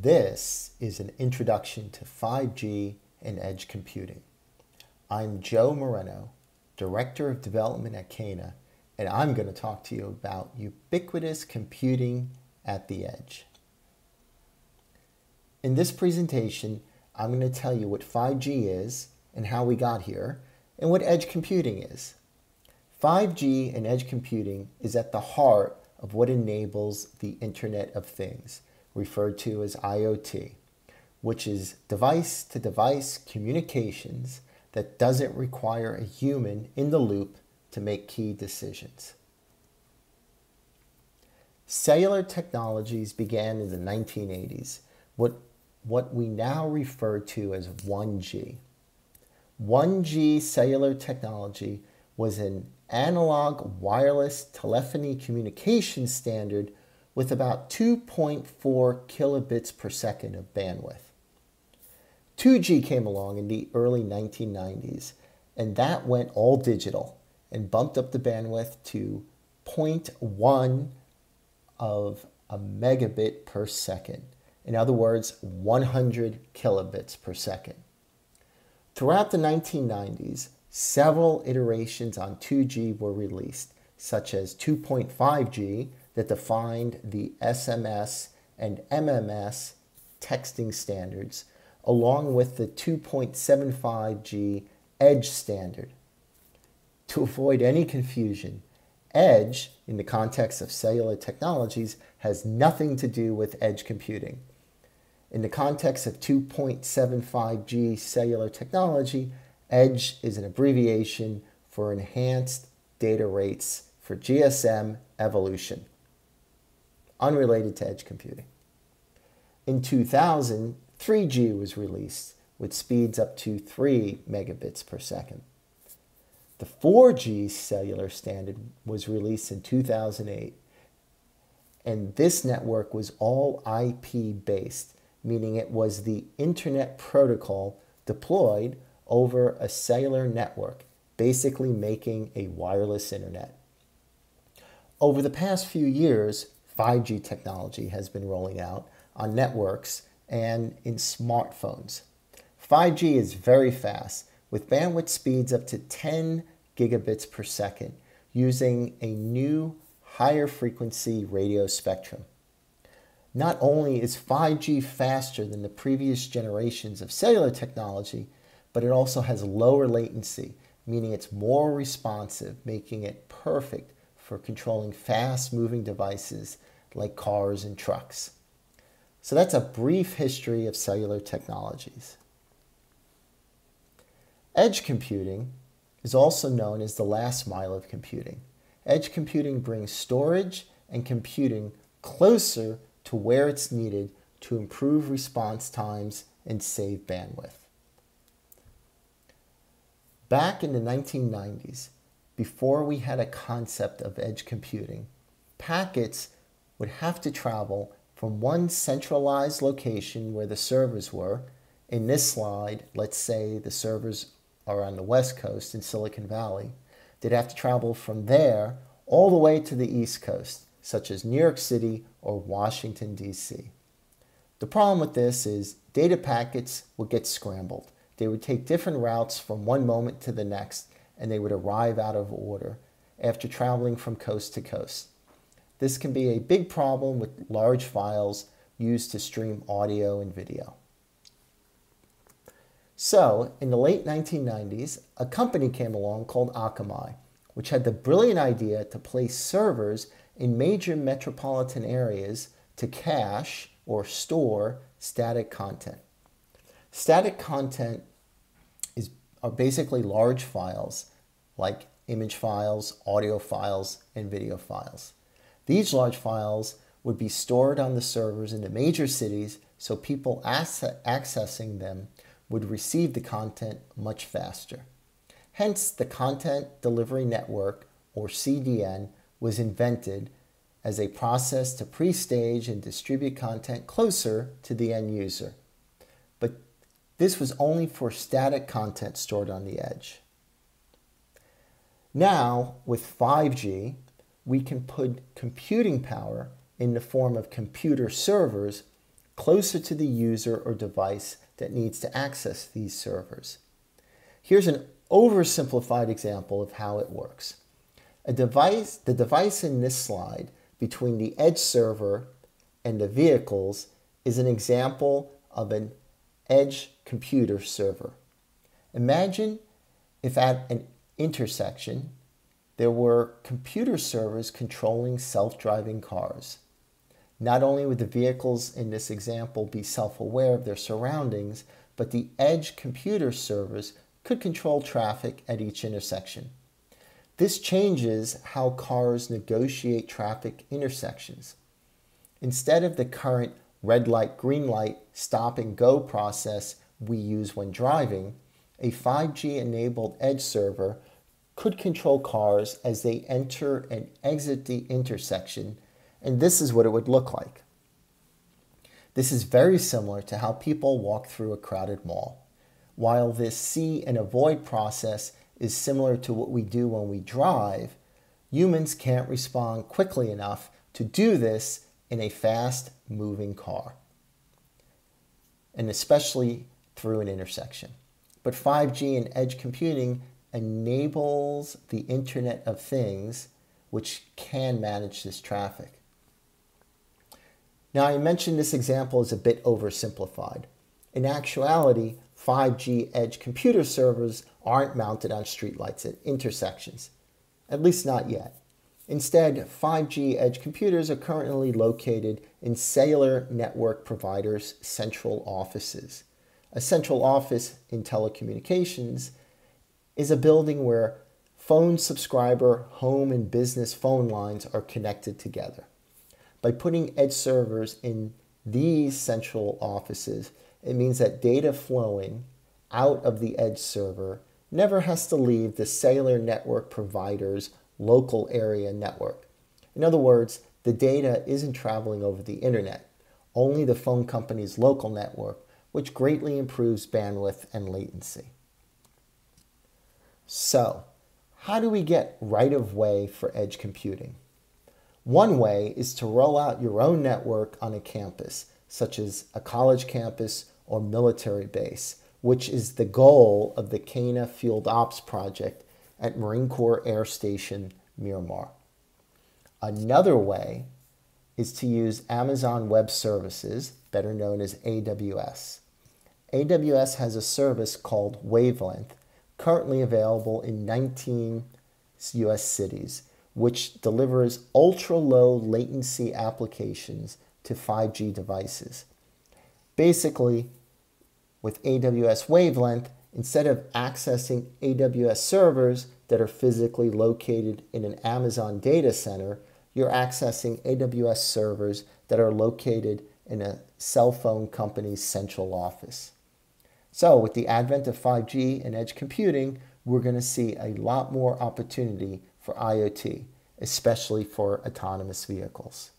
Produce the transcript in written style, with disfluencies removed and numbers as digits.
This is an introduction to 5G and edge computing. I'm Joe Moreno, Director of Development at CANA, and I'm going to talk to you about ubiquitous computing at the edge. In this presentation, I'm going to tell you what 5G is and how we got here, and what edge computing is. 5G and edge computing is at the heart of what enables the Internet of Things, referred to as IoT, which is device-to-device communications that doesn't require a human in the loop to make key decisions. Cellular technologies began in the 1980s, what we now refer to as 1G. 1G cellular technology was an analog wireless telephony communication standard with about 2.4 kilobits per second of bandwidth. 2G came along in the early 1990s, and that went all digital and bumped up the bandwidth to 0.1 of a megabit per second. In other words, 100 kilobits per second. Throughout the 1990s, several iterations on 2G were released, such as 2.5G, that defined the SMS and MMS texting standards, along with the 2.75G Edge standard. To avoid any confusion, Edge, in the context of cellular technologies, has nothing to do with edge computing. In the context of 2.75G cellular technology, Edge is an abbreviation for Enhanced Data Rates for GSM Evolution, unrelated to edge computing. In 2000, 3G was released with speeds up to 3 megabits per second. The 4G cellular standard was released in 2008, and this network was all IP-based, meaning it was the Internet protocol deployed over a cellular network, basically making a wireless internet. Over the past few years, 5G technology has been rolling out on networks and in smartphones. 5G is very fast, with bandwidth speeds up to 10 gigabits per second, using a new higher frequency radio spectrum. Not only is 5G faster than the previous generations of cellular technology, but it also has lower latency, meaning it's more responsive, making it perfect for controlling fast-moving devices like cars and trucks. So that's a brief history of cellular technologies. Edge computing is also known as the last mile of computing. Edge computing brings storage and computing closer to where it's needed to improve response times and save bandwidth. Back in the 1990s, before we had a concept of edge computing, packets would have to travel from one centralized location where the servers were. In this slide, let's say the servers are on the West Coast in Silicon Valley. They'd have to travel from there all the way to the East Coast, such as New York City or Washington, D.C. The problem with this is data packets would get scrambled. They would take different routes from one moment to the next, and they would arrive out of order after traveling from coast to coast. This can be a big problem with large files used to stream audio and video. So, in the late 1990s, a company came along called Akamai, which had the brilliant idea to place servers in major metropolitan areas to cache or store static content. Static content are basically large files like image files, audio files, and video files. These large files would be stored on the servers in the major cities, so people accessing them would receive the content much faster. Hence, the Content Delivery Network, or CDN, was invented as a process to pre-stage and distribute content closer to the end user. But this was only for static content stored on the edge. Now, with 5G, we can put computing power in the form of computer servers closer to the user or device that needs to access these servers. Here's an oversimplified example of how it works. The device in this slide between the edge server and the vehicles is an example of an edge computer server. Imagine if at an intersection there were computer servers controlling self-driving cars. Not only would the vehicles in this example be self-aware of their surroundings, but the edge computer servers could control traffic at each intersection. This changes how cars negotiate traffic intersections. Instead of the current red light, green light, stop and go process we use when driving, a 5G enabled edge server could control cars as they enter and exit the intersection, and this is what it would look like. This is very similar to how people walk through a crowded mall. While this see and avoid process is similar to what we do when we drive, humans can't respond quickly enough to do this in a fast-moving car, and especially through an intersection. But 5G and edge computing enables the Internet of Things, which can manage this traffic. Now, I mentioned this example is a bit oversimplified. In actuality, 5G edge computer servers aren't mounted on streetlights at intersections, at least not yet. Instead, 5G edge computers are currently located in cellular network providers' central offices. A central office in telecommunications is a building where phone subscriber, home, and business phone lines are connected together. By putting edge servers in these central offices, it means that data flowing out of the edge server never has to leave the cellular network provider's local area network. In other words, the data isn't traveling over the internet, only the phone company's local network, which greatly improves bandwidth and latency. So, how do we get right of way for edge computing? One way is to roll out your own network on a campus, such as a college campus or military base, which is the goal of the CANA Field Ops project at Marine Corps Air Station, Miramar. Another way is to use Amazon Web Services, better known as AWS. AWS has a service called Wavelength, currently available in 19 US cities, which delivers ultra-low latency applications to 5G devices. Basically, with AWS Wavelength, instead of accessing AWS servers that are physically located in an Amazon data center, you're accessing AWS servers that are located in a cell phone company's central office. So with the advent of 5G and edge computing, we're going to see a lot more opportunity for IoT, especially for autonomous vehicles.